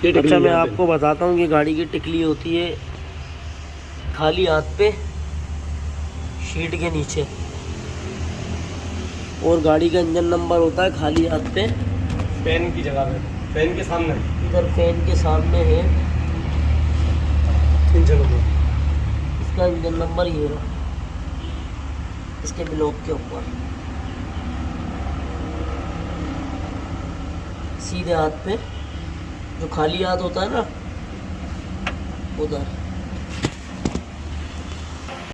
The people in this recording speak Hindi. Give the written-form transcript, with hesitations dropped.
अच्छा मैं आपको बताता हूँ कि गाड़ी की टिकली होती है खाली हाथ पे शीट के नीचे, और गाड़ी का इंजन नंबर होता है खाली हाथ पे फैन की जगह पे, फैन के सामने, इधर फैन के सामने है इंजन नंबर। इसका इंजन नंबर ये रहा, इसके ब्लॉक के ऊपर सीधे हाथ पे जो खाली हाथ होता है ना उधर।